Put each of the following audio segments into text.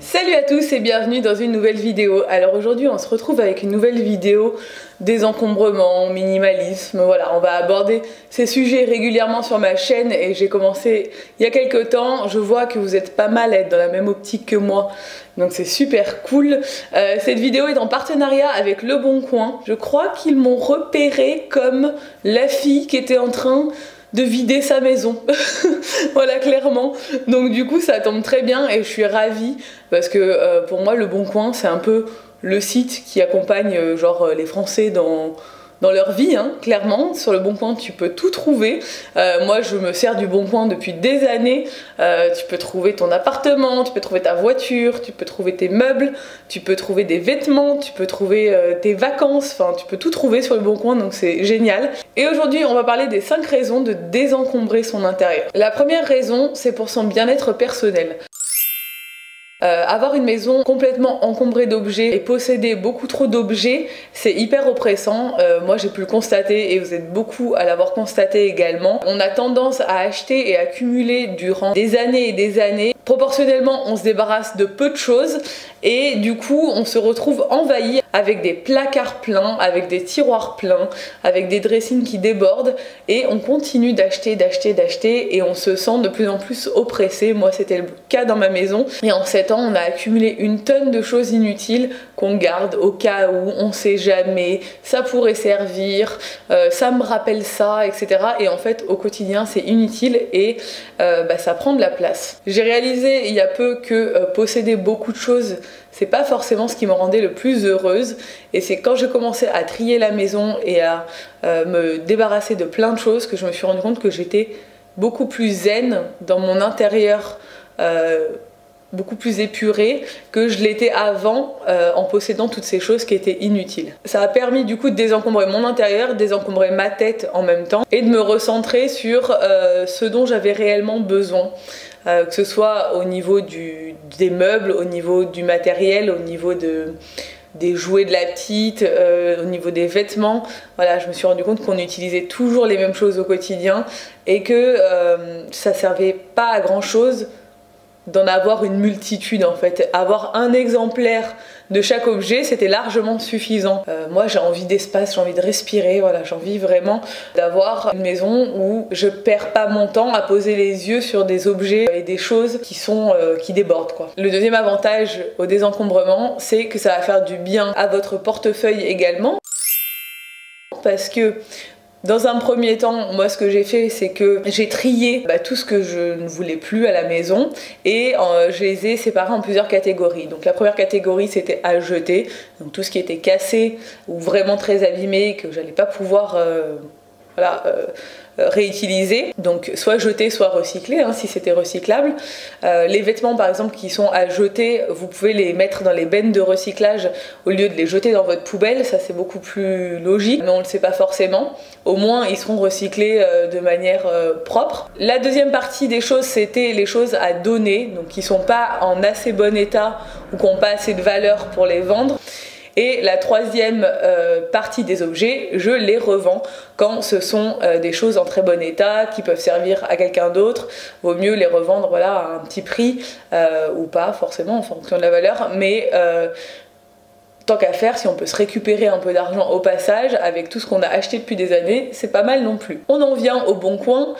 Salut à tous et bienvenue dans une nouvelle vidéo. Alors aujourd'hui on se retrouve avec une nouvelle vidéo désencombrement, minimalisme, voilà, on va aborder ces sujets régulièrement sur ma chaîne et j'ai commencé il y a quelques temps. Je vois que vous êtes pas mal à être dans la même optique que moi, donc c'est super cool. Cette vidéo est en partenariat avec Le Bon Coin. Je crois qu'ils m'ont repéré comme la fille qui était en train de vider sa maison. Voilà, clairement. Donc du coup ça tombe très bien et je suis ravie parce que pour moi Le Bon Coin c'est un peu le site qui accompagne les Français dans leur vie, hein, clairement. Sur Le Bon Coin tu peux tout trouver. Moi je me sers du Bon Coin depuis des années. Tu peux trouver ton appartement, tu peux trouver ta voiture, tu peux trouver tes meubles, tu peux trouver des vêtements, tu peux trouver tes vacances, enfin tu peux tout trouver sur Le Bon Coin, donc c'est génial. Et aujourd'hui on va parler des 5 raisons de désencombrer son intérieur. La première raison c'est pour son bien-être personnel. Avoir une maison complètement encombrée d'objets et posséder beaucoup trop d'objets, c'est hyper oppressant. Moi j'ai pu le constater et vous êtes beaucoup à l'avoir constaté également. On a tendance à acheter et accumuler durant des années et des années. Proportionnellement on se débarrasse de peu de choses et du coup on se retrouve envahi avec des placards pleins, avec des tiroirs pleins, avec des dressings qui débordent et on continue d'acheter et on se sent de plus en plus oppressé. Moi c'était le cas dans ma maison et en 7 ans on a accumulé une tonne de choses inutiles qu'on garde au cas où, on sait jamais, ça pourrait servir, ça me rappelle ça, etc. Et en fait au quotidien c'est inutile et ça prend de la place. J'ai réalisé il y a peu que posséder beaucoup de choses c'est pas forcément ce qui me rendait le plus heureuse et c'est quand j'ai commencé à trier la maison et à me débarrasser de plein de choses que je me suis rendu compte que j'étais beaucoup plus zen dans mon intérieur, beaucoup plus épurée que je l'étais avant en possédant toutes ces choses qui étaient inutiles. Ça a permis du coup de désencombrer mon intérieur, désencombrer ma tête en même temps et de me recentrer sur ce dont j'avais réellement besoin. Que ce soit au niveau des meubles, au niveau du matériel, au niveau des jouets de la petite, au niveau des vêtements. Voilà, je me suis rendu compte qu'on utilisait toujours les mêmes choses au quotidien et que ça servait pas à grand chose d'en avoir une multitude en fait. Avoir un exemplaire de chaque objet c'était largement suffisant. Moi j'ai envie d'espace, j'ai envie de respirer, voilà, j'ai envie vraiment d'avoir une maison où je perds pas mon temps à poser les yeux sur des objets et des choses qui débordent quoi. Le deuxième avantage au désencombrement c'est que ça va faire du bien à votre portefeuille également parce que dans un premier temps, moi ce que j'ai fait c'est que j'ai trié tout ce que je ne voulais plus à la maison et je les ai séparés en plusieurs catégories. Donc la première catégorie c'était à jeter, donc tout ce qui était cassé ou vraiment très abîmé que j'allais pas pouvoir réutiliser, donc soit jeter soit recycler si c'était recyclable. Les vêtements par exemple qui sont à jeter, vous pouvez les mettre dans les bennes de recyclage au lieu de les jeter dans votre poubelle, ça c'est beaucoup plus logique, mais on le sait pas forcément. Au moins ils seront recyclés de manière propre. La deuxième partie des choses c'était les choses à donner, donc qui sont pas en assez bon état ou qui n'ont pas assez de valeur pour les vendre. Et la troisième partie des objets, je les revends quand ce sont des choses en très bon état qui peuvent servir à quelqu'un d'autre. Vaut mieux les revendre voilà, à un petit prix ou pas forcément en fonction de la valeur, mais tant qu'à faire, si on peut se récupérer un peu d'argent au passage avec tout ce qu'on a acheté depuis des années, c'est pas mal non plus. On en vient au Bon Coin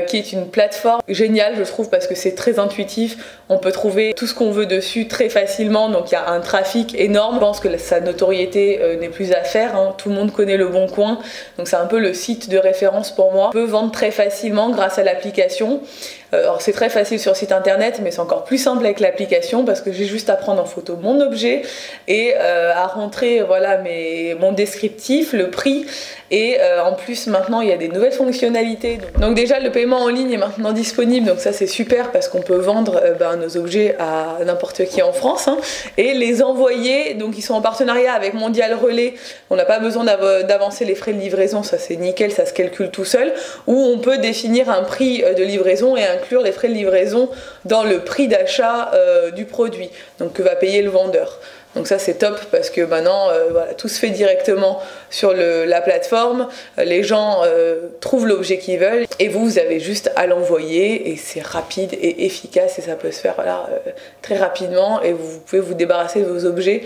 qui est une plateforme géniale je trouve parce que c'est très intuitif, on peut trouver tout ce qu'on veut dessus très facilement, donc il y a un trafic énorme. Je pense que sa notoriété n'est plus à faire, tout le monde connaît le Bon Coin, donc c'est un peu le site de référence pour moi. On peut vendre très facilement grâce à l'application. Alors c'est très facile sur site internet mais c'est encore plus simple avec l'application parce que j'ai juste à prendre en photo mon objet et à rentrer voilà, mon descriptif, le prix et en plus maintenant il y a des nouvelles fonctionnalités. Donc déjà le paiement en ligne est maintenant disponible, donc ça c'est super parce qu'on peut vendre nos objets à n'importe qui en France et les envoyer. Donc ils sont en partenariat avec Mondial Relais, on n'a pas besoin d'avancer les frais de livraison, ça c'est nickel, ça se calcule tout seul, ou on peut définir un prix de livraison et inclure les frais de livraison dans le prix d'achat du produit, donc que va payer le vendeur. Donc ça c'est top parce que maintenant voilà, tout se fait directement sur la plateforme, les gens trouvent l'objet qu'ils veulent et vous avez juste à l'envoyer et c'est rapide et efficace et ça peut se faire voilà, très rapidement et vous pouvez vous débarrasser de vos objets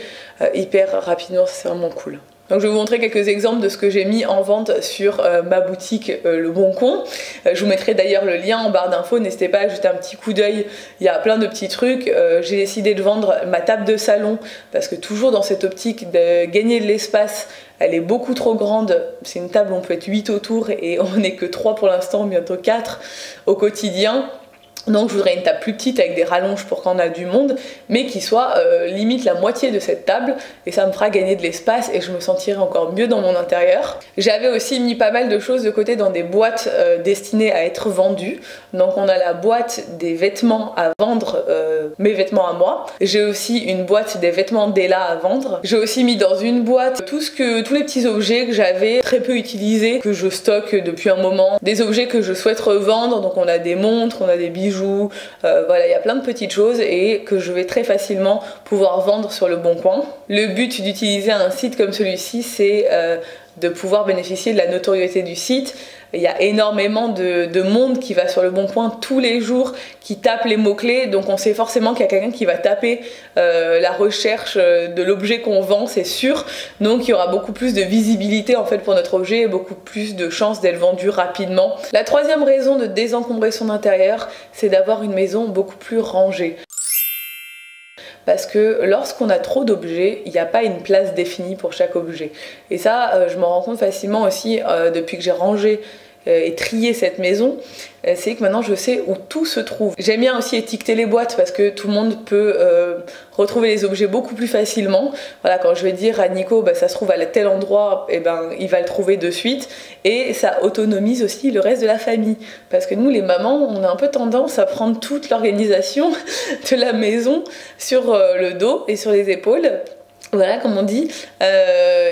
hyper rapidement, c'est vraiment cool. Donc je vais vous montrer quelques exemples de ce que j'ai mis en vente sur ma boutique Le Bon Coin. Je vous mettrai d'ailleurs le lien en barre d'infos, n'hésitez pas à jeter un petit coup d'œil, il y a plein de petits trucs. J'ai décidé de vendre ma table de salon parce que toujours dans cette optique de gagner de l'espace, elle est beaucoup trop grande, c'est une table où on peut être 8 autour et on n'est que 3 pour l'instant, bientôt 4 au quotidien. Donc je voudrais une table plus petite avec des rallonges pour quand on a du monde, mais qui soit limite la moitié de cette table et ça me fera gagner de l'espace et je me sentirai encore mieux dans mon intérieur. J'avais aussi mis pas mal de choses de côté dans des boîtes destinées à être vendues. Donc on a la boîte des vêtements à vendre, mes vêtements à moi. J'ai aussi une boîte des vêtements d'Ella à vendre. J'ai aussi mis dans une boîte tous les petits objets que j'avais très peu utilisés, que je stocke depuis un moment. Des objets que je souhaite revendre, donc on a des montres, on a des bijoux, voilà, il y a plein de petites choses et que je vais très facilement pouvoir vendre sur Le Bon Coin. Le but d'utiliser un site comme celui-ci, c'est de pouvoir bénéficier de la notoriété du site. Il y a énormément de monde qui va sur Le Bon Coin tous les jours, qui tape les mots-clés, donc on sait forcément qu'il y a quelqu'un qui va taper la recherche de l'objet qu'on vend, c'est sûr. Donc il y aura beaucoup plus de visibilité en fait pour notre objet et beaucoup plus de chances d'être vendu rapidement. La troisième raison de désencombrer son intérieur, c'est d'avoir une maison beaucoup plus rangée. Parce que lorsqu'on a trop d'objets, il n'y a pas une place définie pour chaque objet. Et ça, je m'en rends compte facilement aussi depuis que j'ai rangé et trié cette maison, c'est que maintenant je sais où tout se trouve. J'aime bien aussi étiqueter les boîtes parce que tout le monde peut retrouver les objets beaucoup plus facilement. Voilà, quand je vais dire à Nico bah, ça se trouve à tel endroit, et ben il va le trouver de suite et ça autonomise aussi le reste de la famille. Parce que nous les mamans, on a un peu tendance à prendre toute l'organisation de la maison sur le dos et sur les épaules. Voilà, comme on dit.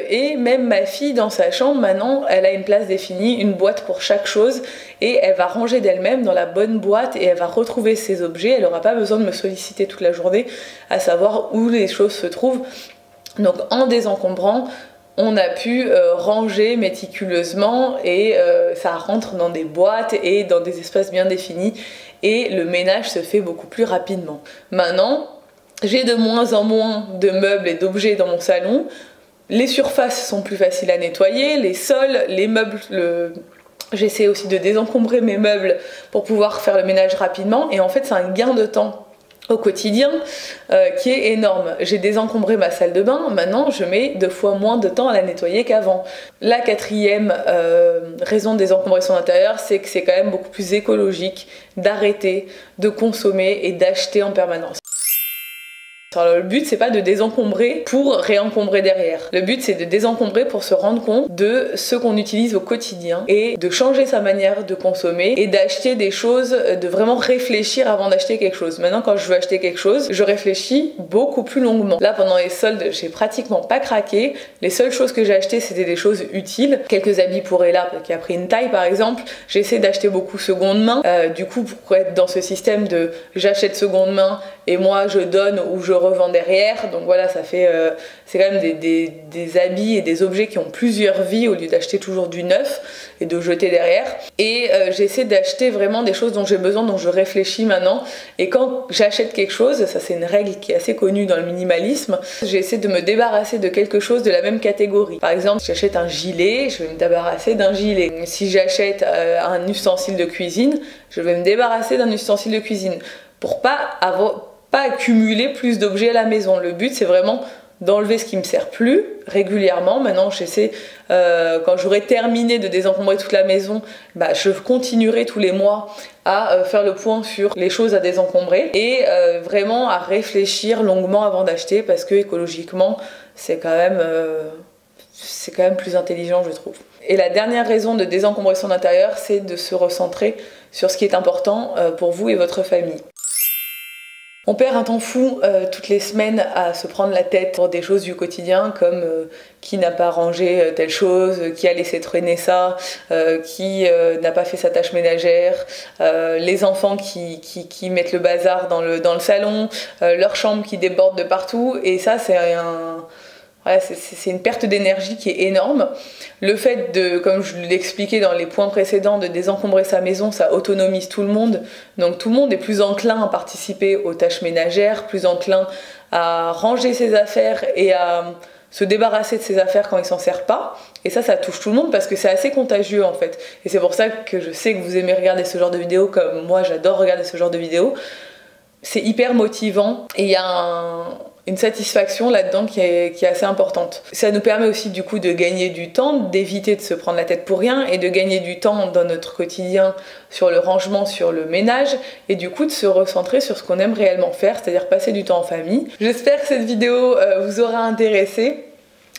Et même ma fille dans sa chambre, maintenant, elle a une place définie, une boîte pour chaque chose, et elle va ranger d'elle-même dans la bonne boîte et elle va retrouver ses objets. Elle n'aura pas besoin de me solliciter toute la journée à savoir où les choses se trouvent. Donc en désencombrant, on a pu ranger méticuleusement et ça rentre dans des boîtes et dans des espaces bien définis et le ménage se fait beaucoup plus rapidement. Maintenant, j'ai de moins en moins de meubles et d'objets dans mon salon. Les surfaces sont plus faciles à nettoyer, les sols, les meubles, j'essaie aussi de désencombrer mes meubles pour pouvoir faire le ménage rapidement et en fait c'est un gain de temps au quotidien qui est énorme. J'ai désencombré ma salle de bain, maintenant je mets 2 fois moins de temps à la nettoyer qu'avant. La quatrième raison de désencombrer son intérieur, c'est que c'est quand même beaucoup plus écologique d'arrêter de consommer et d'acheter en permanence. Alors, le but c'est pas de désencombrer pour réencombrer derrière. Le but c'est de désencombrer pour se rendre compte de ce qu'on utilise au quotidien et de changer sa manière de consommer et d'acheter des choses, de vraiment réfléchir avant d'acheter quelque chose. Maintenant quand je veux acheter quelque chose, je réfléchis beaucoup plus longuement. Là pendant les soldes, j'ai pratiquement pas craqué. Les seules choses que j'ai achetées c'était des choses utiles. Quelques habits pour Ella qui a pris une taille par exemple. J'essaie d'acheter beaucoup seconde main. Du coup pour être dans ce système de j'achète seconde main et moi je donne ou je revends derrière, donc voilà ça fait c'est quand même des habits et des objets qui ont plusieurs vies au lieu d'acheter toujours du neuf et de jeter derrière. Et j'essaie d'acheter vraiment des choses dont j'ai besoin, dont je réfléchis maintenant, et quand j'achète quelque chose, ça c'est une règle qui est assez connue dans le minimalisme, j'essaie de me débarrasser de quelque chose de la même catégorie. Par exemple si j'achète un gilet, je vais me débarrasser d'un gilet. Si j'achète un ustensile de cuisine, je vais me débarrasser d'un ustensile de cuisine pour pas accumuler plus d'objets à la maison. Le but c'est vraiment d'enlever ce qui me sert plus régulièrement. Maintenant j'essaie, quand j'aurai terminé de désencombrer toute la maison, bah, je continuerai tous les mois à faire le point sur les choses à désencombrer et vraiment à réfléchir longuement avant d'acheter parce que écologiquement c'est quand même plus intelligent je trouve. Et la dernière raison de désencombrer son intérieur, c'est de se recentrer sur ce qui est important pour vous et votre famille. On perd un temps fou toutes les semaines à se prendre la tête pour des choses du quotidien comme qui n'a pas rangé telle chose, qui a laissé traîner ça, qui n'a pas fait sa tâche ménagère, les enfants qui mettent le bazar dans le salon, leur chambre qui déborde de partout, et ça c'est une perte d'énergie qui est énorme. Le fait de, comme je l'expliquais dans les points précédents, de désencombrer sa maison, ça autonomise tout le monde. Donc tout le monde est plus enclin à participer aux tâches ménagères, plus enclin à ranger ses affaires et à se débarrasser de ses affaires quand il s'en sert pas. Et ça touche tout le monde parce que c'est assez contagieux en fait. Et c'est pour ça que je sais que vous aimez regarder ce genre de vidéos, comme moi j'adore regarder ce genre de vidéos. C'est hyper motivant et il y a une satisfaction là-dedans qui est assez importante. Ça nous permet aussi du coup de gagner du temps, d'éviter de se prendre la tête pour rien et de gagner du temps dans notre quotidien sur le rangement, sur le ménage et du coup de se recentrer sur ce qu'on aime réellement faire, c'est-à-dire passer du temps en famille. J'espère que cette vidéo vous aura intéressé.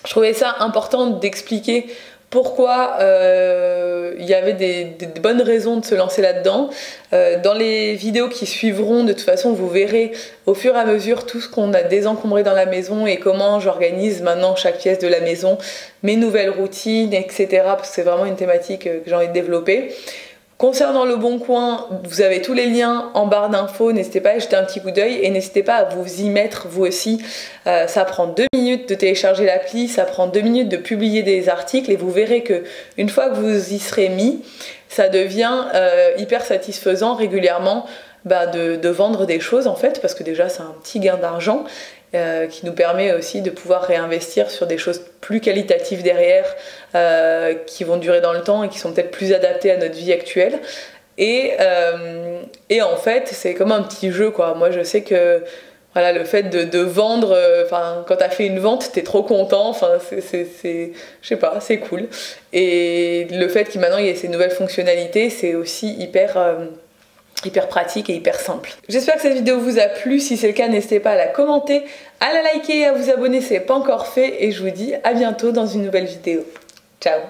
Je trouvais ça important d'expliquer pourquoi il y avait des bonnes raisons de se lancer là-dedans. Dans les vidéos qui suivront, de toute façon, vous verrez au fur et à mesure tout ce qu'on a désencombré dans la maison et comment j'organise maintenant chaque pièce de la maison, mes nouvelles routines, etc. Parce que c'est vraiment une thématique que j'ai envie de développer. Concernant Le Bon Coin, vous avez tous les liens en barre d'infos, n'hésitez pas à jeter un petit coup d'œil et n'hésitez pas à vous y mettre vous aussi. Ça prend 2 minutes de télécharger l'appli, ça prend 2 minutes de publier des articles et vous verrez que une fois que vous y serez mis, ça devient hyper satisfaisant régulièrement de vendre des choses en fait, parce que déjà c'est un petit gain d'argent. Qui nous permet aussi de pouvoir réinvestir sur des choses plus qualitatives derrière, qui vont durer dans le temps et qui sont peut-être plus adaptées à notre vie actuelle. Et en fait, c'est comme un petit jeu, quoi. Moi, je sais que voilà, le fait de vendre, quand t'as fait une vente, t'es trop content, je sais pas, c'est cool. Et le fait qu'il maintenant il y ait ces nouvelles fonctionnalités, c'est aussi hyper pratique et hyper simple. J'espère que cette vidéo vous a plu. Si c'est le cas, n'hésitez pas à la commenter, à la liker et à vous abonner si ce n'est pas encore fait. Et je vous dis à bientôt dans une nouvelle vidéo. Ciao!